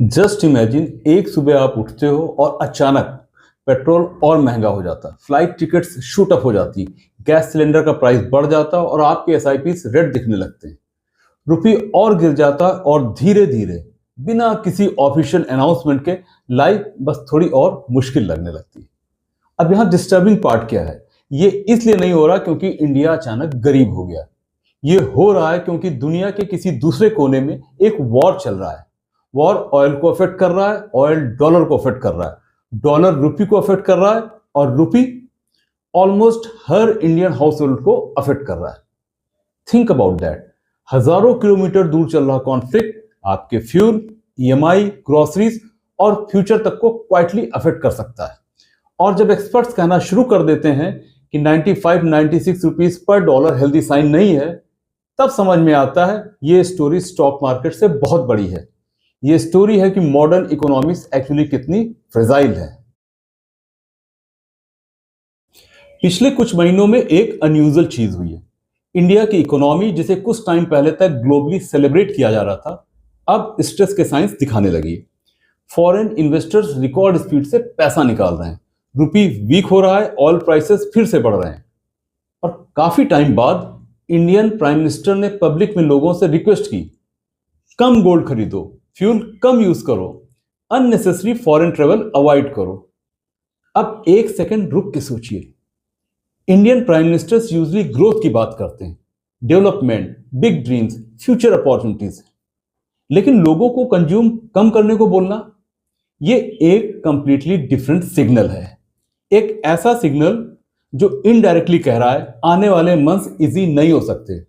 Just imagine एक सुबह आप उठते हो और अचानक पेट्रोल और महंगा हो जाता, फ्लाइट टिकट्स शूट अप हो जाती, गैस सिलेंडर का प्राइस बढ़ जाता और आपके एसआईपीस रेड दिखने लगते हैं। रुपये और गिर जाता और धीरे धीरे बिना किसी ऑफिशियल अनाउंसमेंट के लाइफ बस थोड़ी और मुश्किल लगने लगती। अब यहाँ डिस्टर्बिंग पार्ट क्या है? ये इसलिए नहीं हो रहा क्योंकि इंडिया अचानक गरीब हो गया। ये हो रहा है क्योंकि दुनिया के किसी दूसरे कोने में एक वॉर चल रहा है। वॉर ऑयल को अफेक्ट कर रहा है, ऑयल डॉलर को अफेक्ट कर रहा है, डॉलर रुपी को अफेक्ट कर रहा है और रुपी ऑलमोस्ट हर इंडियन हाउस होल्ड को अफेक्ट कर रहा है। Think about that. हजारों किलोमीटर दूर चल रहा कॉन्फ्लिक्ट आपके फ्यूल, ईएमआई, ग्रोसरीज और फ्यूचर तक को क्वाइटली अफेक्ट कर सकता है। और जब एक्सपर्ट्स कहना शुरू कर देते हैं कि 95-96 रुपीस पर डॉलर हेल्दी साइन नहीं है, तब समझ में आता है ये स्टोरी स्टॉक मार्केट से बहुत बड़ी है। ये स्टोरी है कि मॉडर्न इकोनॉमिक्स एक्चुअली कितनी फ्रेजाइल है। पिछले कुछ महीनों में एक अनयूजुअल चीज हुई है। इंडिया की इकोनॉमी, जिसे कुछ टाइम पहले तक ग्लोबली सेलिब्रेट किया जा रहा था, अब स्ट्रेस के साइंस दिखाने लगी। फॉरेन इन्वेस्टर्स रिकॉर्ड स्पीड से पैसा निकाल रहे हैं, रुपी वीक हो रहा है, ऑयल प्राइसेस फिर से बढ़ रहे हैं। और काफी टाइम बाद इंडियन प्राइम मिनिस्टर ने पब्लिक में लोगों से रिक्वेस्ट की, कम गोल्ड खरीदो, फ्यूल कम यूज करो, अननेसेसरी फॉरेन ट्रेवल अवॉइड करो। अब एक सेकंड रुक के सोचिए। Indian prime ministers usually growth की बात करते हैं, development, big dreams, future opportunities, लेकिन लोगों को कंज्यूम कम करने को बोलना, ये एक कंप्लीटली डिफरेंट सिग्नल है। एक ऐसा सिग्नल जो इनडायरेक्टली कह रहा है आने वाले मंथ्स इजी नहीं हो सकते।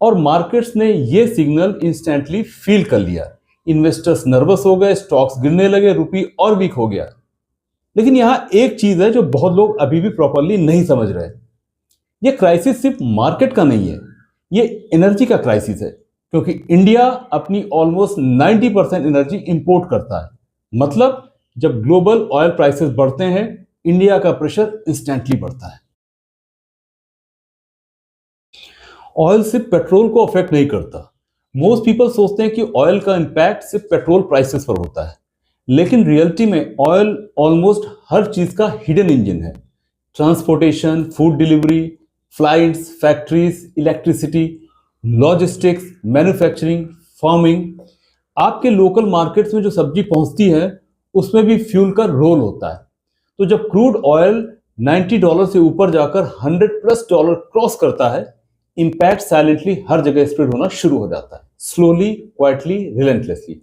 और मार्केट्स ने ये सिग्नल इंस्टेंटली फील कर लिया। इन्वेस्टर्स नर्वस हो गए, स्टॉक्स गिरने लगे, रुपी और वीक हो गया। लेकिन यहां एक चीज है जो बहुत लोग अभी भी प्रॉपरली नहीं समझ रहे। ये क्राइसिस सिर्फ मार्केट का नहीं है, ये एनर्जी का क्राइसिस है। क्योंकि इंडिया अपनी ऑलमोस्ट 90% एनर्जी इंपोर्ट करता है। मतलब जब ग्लोबल ऑयल प्राइसेस बढ़ते हैं, इंडिया का प्रेशर इंस्टेंटली बढ़ता है। ऑयल सिर्फ पेट्रोल को अफेक्ट नहीं करता। मोस्ट पीपल सोचते हैं कि ऑयल का इंपैक्ट सिर्फ पेट्रोल प्राइसेस पर होता है, लेकिन रियलिटी में ऑयल ऑलमोस्ट हर चीज का हिडन इंजन है। Transportation, food delivery, flights, factories, electricity, logistics, manufacturing, farming, आपके लोकल मार्केट्स में जो सब्जी पहुंचती है उसमें भी फ्यूल का रोल होता है। तो जब क्रूड ऑयल $90 से ऊपर जाकर $100+ क्रॉस करता है, इंपैक्ट साइलेंटली हर जगह स्प्रेड होना शुरू हो जाता है, स्लोली, क्वाइटली, रिलेंटलेसली।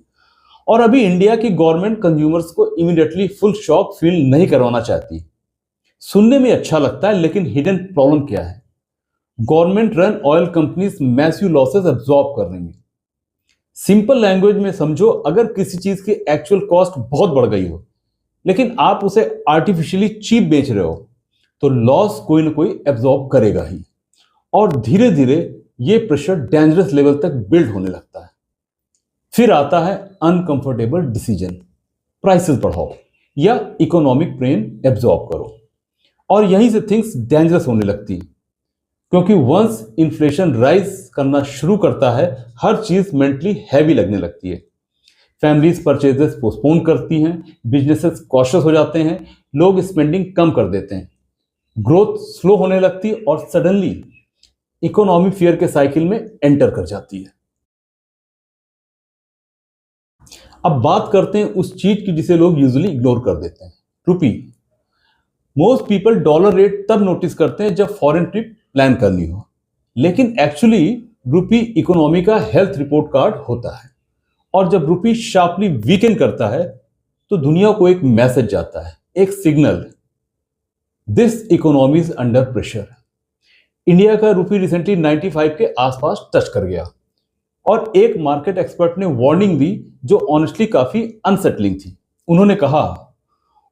और अभी इंडिया की गवर्नमेंट कंज्यूमर्स को इमीडिएटली फुल शॉक फील नहीं करवाना चाहती। सुनने में अच्छा लगता है, लेकिन हिडन प्रॉब्लम क्या है? Government run oil companies massive losses absorb कर रही हैं। सिंपल लैंग्वेज में समझो, अगर किसी चीज की एक्चुअल कॉस्ट बहुत बढ़ गई हो, लेकिन आप उसे आर्टिफिशियली चीप बेच रहे हो, तो लॉस कोई ना कोई एब्जॉर्ब करेगा ही। और धीरे धीरे ये प्रेशर डेंजरस लेवल तक बिल्ड होने लगता है। फिर आता है अनकंफर्टेबल डिसीजन, प्राइसेस बढ़ाओ या इकोनॉमिक पेन एब्जॉर्ब करो। और यहीं से थिंग्स डेंजरस होने लगती, क्योंकि वंस इन्फ्लेशन राइज करना शुरू करता है, हर चीज मेंटली हैवी लगने लगती है। फैमिलीज परचेजेस पोस्टपोन करती हैं, बिजनेसेस कॉशियस हो जाते हैं, लोग स्पेंडिंग कम कर देते हैं, ग्रोथ स्लो होने लगती है और सडनली इकोनॉमी फियर के साइकिल में एंटर कर जाती है। अब बात करते हैं उस चीज की जिसे लोग यूजुअली इग्नोर कर देते हैं, रुपी। मोस्ट पीपल डॉलर रेट तब नोटिस करते हैं जब फॉरेन ट्रिप प्लान करनी हो, लेकिन एक्चुअली रुपी इकोनॉमी का हेल्थ रिपोर्ट कार्ड होता है। और जब रुपी शार्पली वीकेंड करता है, तो दुनिया को एक मैसेज जाता है, एक signal, this economy is under pressure. India का रुपी रिसेंटली 95 के आसपास टच कर गया और एक मार्केट एक्सपर्ट ने वार्निंग दी जो ऑनेस्टली काफी अनसेटलिंग थी। उन्होंने कहा,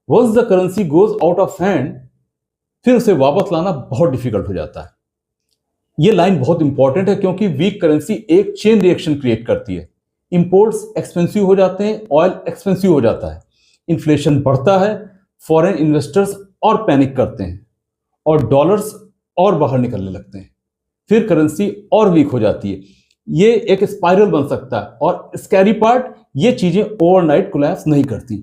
once the currency goes out of hand, फिर उसे वापस लाना बहुत डिफिकल्ट हो जाता है। यह लाइन बहुत इंपॉर्टेंट है क्योंकि वीक करेंसी एक चेन रिएक्शन क्रिएट करती है। इंपोर्ट्स एक्सपेंसिव हो जाते हैं, ऑयल एक्सपेंसिव हो जाता है, इन्फ्लेशन बढ़ता है, फॉरेन इन्वेस्टर्स और पैनिक करते हैं और डॉलर्स और बाहर निकलने लगते हैं। फिर करेंसी और वीक हो जाती है, ये एक स्पाइरल बन सकता है, और स्कैरी पार्ट, ये चीजें ओवरनाइट कोलैप्स नहीं करती,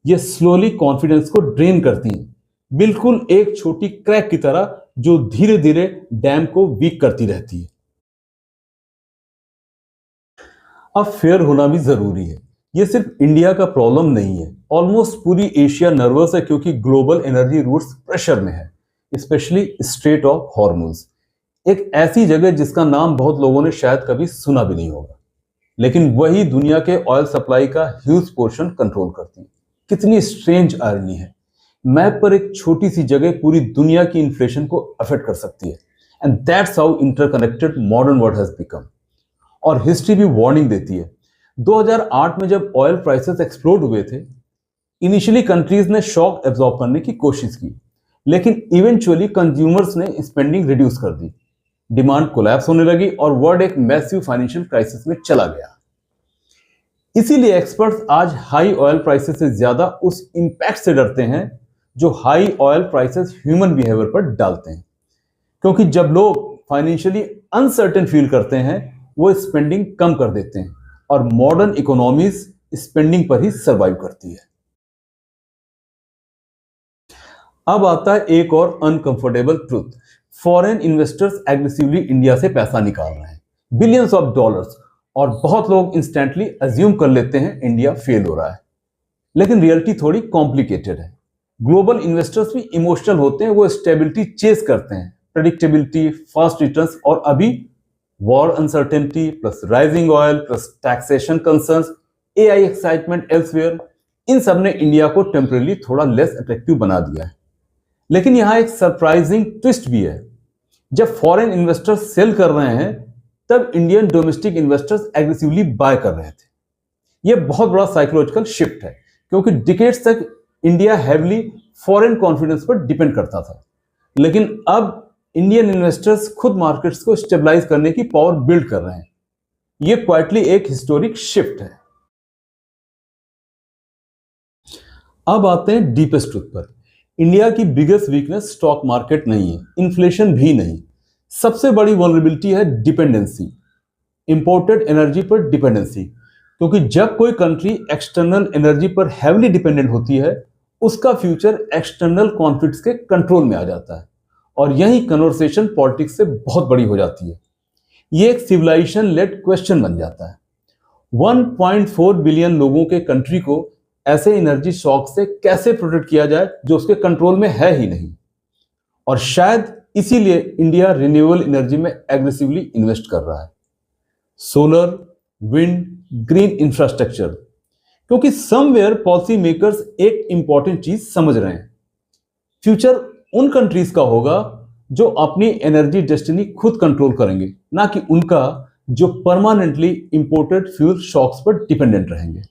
ये स्लोली कॉन्फिडेंस को ड्रेन करती हैं, बिल्कुल एक छोटी क्रैक की तरह जो धीरे धीरे डैम को वीक करती रहती है। अब फेयर होना भी जरूरी है। ये सिर्फ इंडिया का प्रॉब्लम नहीं है, ऑलमोस्ट पूरी एशिया नर्वस है, क्योंकि ग्लोबल एनर्जी रूट्स प्रेशर में है, स्पेशली स्ट्रेट ऑफ हॉर्मुज, एक ऐसी जगह जिसका नाम बहुत लोगों ने शायद कभी सुना भी नहीं होगा, लेकिन वही दुनिया के ऑयल सप्लाई का ह्यूज पोर्शन कंट्रोल करती है। कितनी स्ट्रेंज आयरनी है, मैप पर एक छोटी सी जगह पूरी दुनिया की इन्फ्लेशन को अफेक्ट कर सकती है। And that's how interconnected modern world has become. और हिस्ट्री भी वार्निंग देती है। 2008 में जब ऑयल प्राइसेस एक्सप्लोड हुए थे, इनिशियली कंट्रीज ने शॉक एब्जॉर्ब करने की कोशिश की, लेकिन इवेंचुअली कंज्यूमर्स ने स्पेंडिंग रिड्यूस कर दी, डिमांड कोलैप्स होने लगी और वर्ल्ड एक मैसिव फाइनेंशियल क्राइसिस में चला गया। इसीलिए एक्सपर्ट्स आज हाई ऑयल प्राइसेस से ज्यादा उस इंपैक्ट से डरते हैं जो high oil prices human behaviour पर डालते हैं, क्योंकि जब लोग फाइनेंशियली अनसर्टेन फील करते हैं, वो स्पेंडिंग कम कर देते हैं, और मॉडर्न इकोनॉमीज स्पेंडिंग पर ही सरवाइव करती है। अब आता है एक और uncomfortable truth. Foreign investors aggressively India से पैसा निकाल रहे हैं, बिलियंस ऑफ डॉलर्स, और बहुत लोग इंस्टेंटली अज्यूम कर लेते हैं इंडिया फेल हो रहा है, लेकिन रियलिटी थोड़ी कॉम्प्लिकेटेड है। ग्लोबल इन्वेस्टर्स भी इमोशनल होते हैं, वो स्टेबिलिटी चेस करते हैं, प्रेडिक्टेबिलिटी, फास्ट रिटर्न्स, और अभी war uncertainty plus rising oil plus taxation concerns, AI excitement elsewhere, इन सब ने इंडिया को टेम्परेली थोड़ा लेस अट्रैक्टिव बना दिया है। लेकिन यहां एक सरप्राइजिंग ट्विस्ट भी है। जब फॉरेन इन्वेस्टर्स सेल कर रहे हैं, तब Indian domestic investors aggressively buy कर रहे थे। यह बहुत बड़ा साइकोलॉजिकल शिफ्ट है, क्योंकि डिकेड्स तक इंडिया हैवीली फॉरेन कॉन्फिडेंस पर डिपेंड करता था, लेकिन अब इंडियन इन्वेस्टर्स खुद मार्केट्स को स्टेबलाइज करने की पावर बिल्ड कर रहे हैं। यह क्वाइटली एक हिस्टोरिक शिफ्ट है। अब आते हैं डीपेस्ट ट्रुथ पर। इंडिया की बिगेस्ट वीकनेस स्टॉक मार्केट नहीं है, इन्फ्लेशन भी नहीं, सबसे बड़ी वल्नरेबिलिटी है डिपेंडेंसी, इंपोर्टेड एनर्जी पर डिपेंडेंसी। क्योंकि जब कोई कंट्री एक्सटर्नल एनर्जी पर हैवीली डिपेंडेंट होती है, उसका फ्यूचर एक्सटर्नल कॉन्फ्लिक्ट्स के कंट्रोल में आ जाता है, और यही कन्वर्सेशन पॉलिटिक्स से बहुत बड़ी हो जाती है। ये एक सिविलाइजेशन लेड क्वेश्चन बन जाता है। 1.4 बिलियन लोगों के कंट्री को ऐसे एनर्जी शॉक से कैसे प्रोटेक्ट किया जाए जो उसके कंट्रोल में है ही नहीं। और शायद इसीलिए इंडिया रिन्यूएबल एनर्जी में एग्रेसिवली इन्वेस्ट कर रहा है, सोलर, विंड, ग्रीन इंफ्रास्ट्रक्चर, क्योंकि समवेयर पॉलिसी मेकर्स एक इंपॉर्टेंट चीज समझ रहे हैं। फ्यूचर उन कंट्रीज का होगा जो अपनी एनर्जी डेस्टिनी खुद कंट्रोल करेंगे, ना कि उनका जो परमानेंटली इंपोर्टेड फ्यूल शॉक्स पर डिपेंडेंट रहेंगे।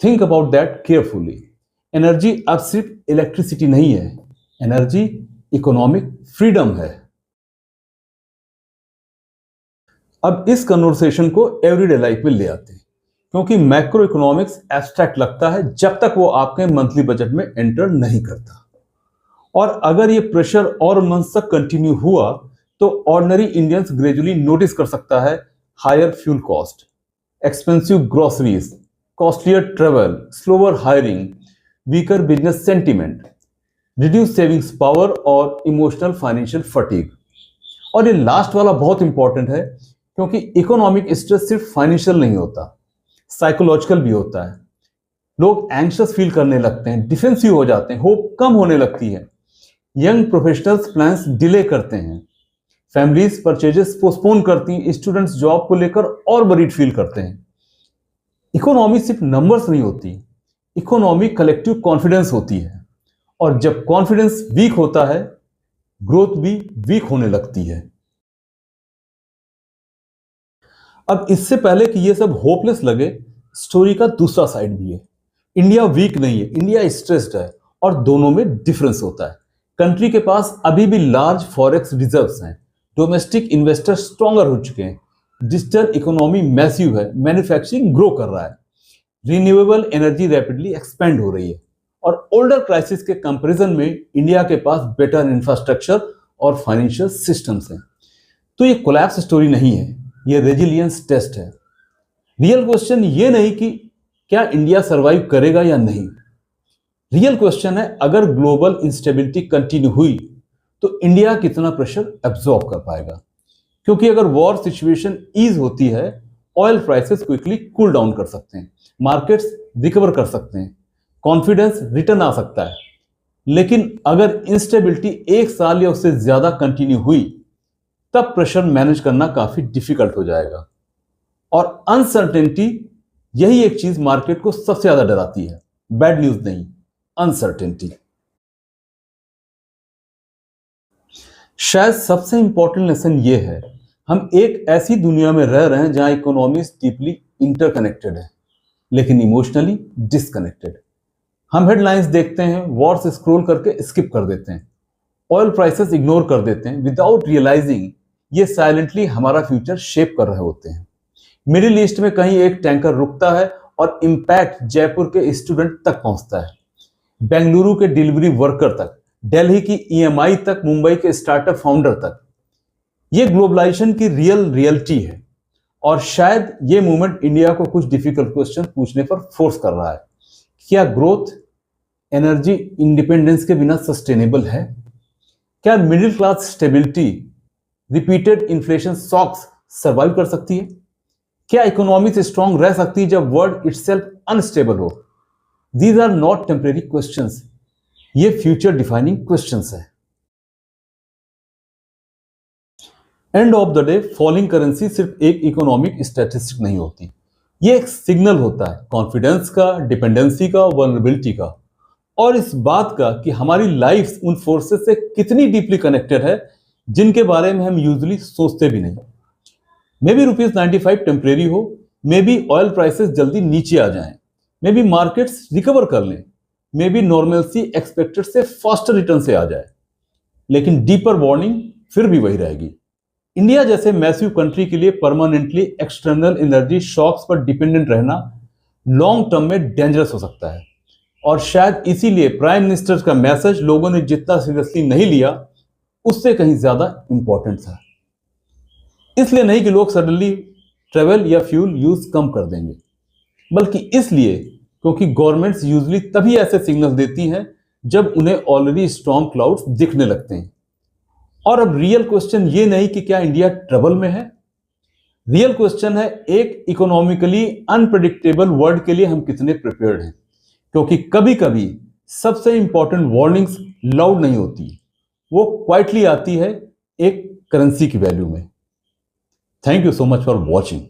Think about that carefully. Energy अब सिर्फ इलेक्ट्रिसिटी नहीं है, एनर्जी इकोनॉमिक फ्रीडम है। अब इस कन्वर्सेशन को एवरीडे लाइफ में ले आते हैं, क्योंकि मैक्रो इकोनॉमिक्स एब्स्ट्रैक्ट लगता है जब तक वो आपके मंथली बजट में एंटर नहीं करता। और अगर ये प्रेशर और मंथ्स तक कंटिन्यू हुआ, तो ऑर्डिनरी इंडियंस ग्रेजुअली नोटिस कर सकता है higher fuel cost, expensive groceries, costlier travel, slower hiring, weaker business sentiment, reduce savings power और इमोशनल फाइनेंशियल फटीग। और ये लास्ट वाला बहुत इंपॉर्टेंट है, क्योंकि इकोनॉमिक स्ट्रेस सिर्फ फाइनेंशियल नहीं होता, साइकोलॉजिकल भी होता है। लोग एंग्शियस फील करने लगते हैं, डिफेंसिव हो जाते हैं, होप कम होने लगती है, यंग प्रोफेशनल्स प्लान्स डिले करते हैं, फैमिलीज परचेजेस पोस्टपोन करती हैं, स्टूडेंट्स जॉब को लेकर और वरीड फील करते हैं। इकोनॉमी सिर्फ नंबर्स नहीं होती, इकोनॉमी कलेक्टिव कॉन्फिडेंस होती है, और जब कॉन्फिडेंस वीक होता है, ग्रोथ भी वीक होने लगती है। अब इससे पहले कि ये सब होपलेस लगे, स्टोरी का दूसरा साइड भी है। इंडिया वीक नहीं है, इंडिया स्ट्रेस्ड है, और दोनों में डिफरेंस होता है। कंट्री के पास अभी भी लार्ज फॉरेक्स रिजर्व्स हैं, डोमेस्टिक इन्वेस्टर स्ट्रॉन्गर हो चुके हैं, डिजिटल इकोनॉमी मैसिव है, मैन्युफैक्चरिंग ग्रो कर रहा है, रिन्यूएबल एनर्जी रैपिडली एक्सपेंड हो रही है, और ओल्डर क्राइसिस के कंपैरिजन में इंडिया के पास बेटर इंफ्रास्ट्रक्चर और फाइनेंशियल सिस्टम्स हैं। तो ये कोलैप्स स्टोरी नहीं है, ये रेजिलियंस टेस्ट है। रियल क्वेश्चन ये नहीं कि क्या इंडिया सरवाइव करेगा या नहीं। रियल क्वेश्चन है अगर ग्लोबल इंस्टेबिलिटी कंटिन्यू हुई तो इंडिया कितना प्रेशर एब्जॉर्ब कर पाएगा। क्योंकि अगर वॉर सिचुएशन ईज होती है, oil prices quickly cool down कर सकते हैं, मार्केट्स रिकवर कर सकते हैं, कॉन्फिडेंस रिटर्न आ सकता है। लेकिन अगर इंस्टेबिलिटी 1 साल या उससे ज्यादा कंटिन्यू हुई तब प्रेशर मैनेज करना काफी डिफिकल्ट हो जाएगा। और अनसर्टेनिटी, यही एक चीज मार्केट को सबसे ज्यादा डराती है। बैड न्यूज नहीं, अनसर्टेनिटी। शायद सबसे इंपॉर्टेंट लेसन ये है, हम एक ऐसी दुनिया में रह रहे हैं जहां इकोनॉमीज डीपली इंटरकनेक्टेड है लेकिन इमोशनली डिसकनेक्टेड। हम हेडलाइंस देखते हैं, वॉर्स स्क्रॉल करके स्किप कर देते हैं, ऑयल प्राइसेस इग्नोर कर देते हैं विदाउट रियलाइजिंग ये साइलेंटली हमारा फ्यूचर शेप कर रहे होते हैं। मिडिल ईस्ट में कहीं एक टैंकर रुकता है और इंपैक्ट जयपुर के स्टूडेंट तक पहुंचता है, बेंगलुरु के डिलीवरी वर्कर तक, दिल्ली की ईएमआई तक, मुंबई के स्टार्टअप फाउंडर तक। ये ग्लोबलाइजेशन की रियलिटी है। और शायद ये मूवमेंट इंडिया को कुछ डिफिकल्ट क्वेश्चन पूछने पर फोर्स कर रहा है। क्या ग्रोथ एनर्जी इंडिपेंडेंस के बिना सस्टेनेबल है? क्या middle class stability repeated inflation shocks survive कर सकती है? क्या इकोनॉमी से स्ट्रांग रह सकती है जब वर्ल्ड इटसेल्फ अनस्टेबल हो? These are not temporary questions, ये फ्यूचर डिफाइनिंग क्वेश्चंस है। End of the day falling currency सिर्फ एक इकोनॉमिक स्टैटिस्टिक नहीं होती, ये एक सिग्नल होता है कॉन्फिडेंस का, डिपेंडेंसी का, वल्नरेबिलिटी का, और इस बात का कि हमारी लाइफ उन फोर्सेस से कितनी डीपली कनेक्टेड है जिनके बारे में हम यूजुअली सोचते भी नहीं। मे बी ₹95 टेम्परेरी हो, मे बी ऑयल प्राइसेस जल्दी नीचे आ जाएं, मे बी मार्केट्स रिकवर कर लें, मे बी नॉर्मलसी एक्सपेक्टेड से फास्टर रिटर्न से आ जाए, लेकिन डीपर वार्निंग फिर भी वही रहेगी। इंडिया जैसे मैसिव कंट्री के लिए परमानेंटली एक्सटर्नल एनर्जी शॉक्स पर डिपेंडेंट रहना लॉन्ग टर्म में डेंजरस हो सकता है। और शायद इसीलिए प्राइम मिनिस्टर का मैसेज लोगों ने जितना सीरियसली नहीं लिया उससे कहीं ज्यादा इंपॉर्टेंट था। इसलिए नहीं कि लोग सडनली ट्रेवल या फ्यूल यूज कम कर देंगे, बल्कि इसलिए क्योंकि गवर्नमेंट्स यूजुअली तभी ऐसे सिग्नल देती हैं जब उन्हें ऑलरेडी स्टॉर्म क्लाउड्स दिखने लगते हैं। और अब रियल क्वेश्चन ये नहीं कि क्या इंडिया ट्रबल में है, रियल क्वेश्चन है एक इकोनॉमिकली अनप्रेडिक्टेबल वर्ल्ड के लिए हम कितने प्रिपेयर्ड हैं। क्योंकि कभी कभी सबसे इंपॉर्टेंट वार्निंग्स लाउड नहीं होती, वो क्वाइटली आती है एक करेंसी की वैल्यू में। Thank you so much for watching.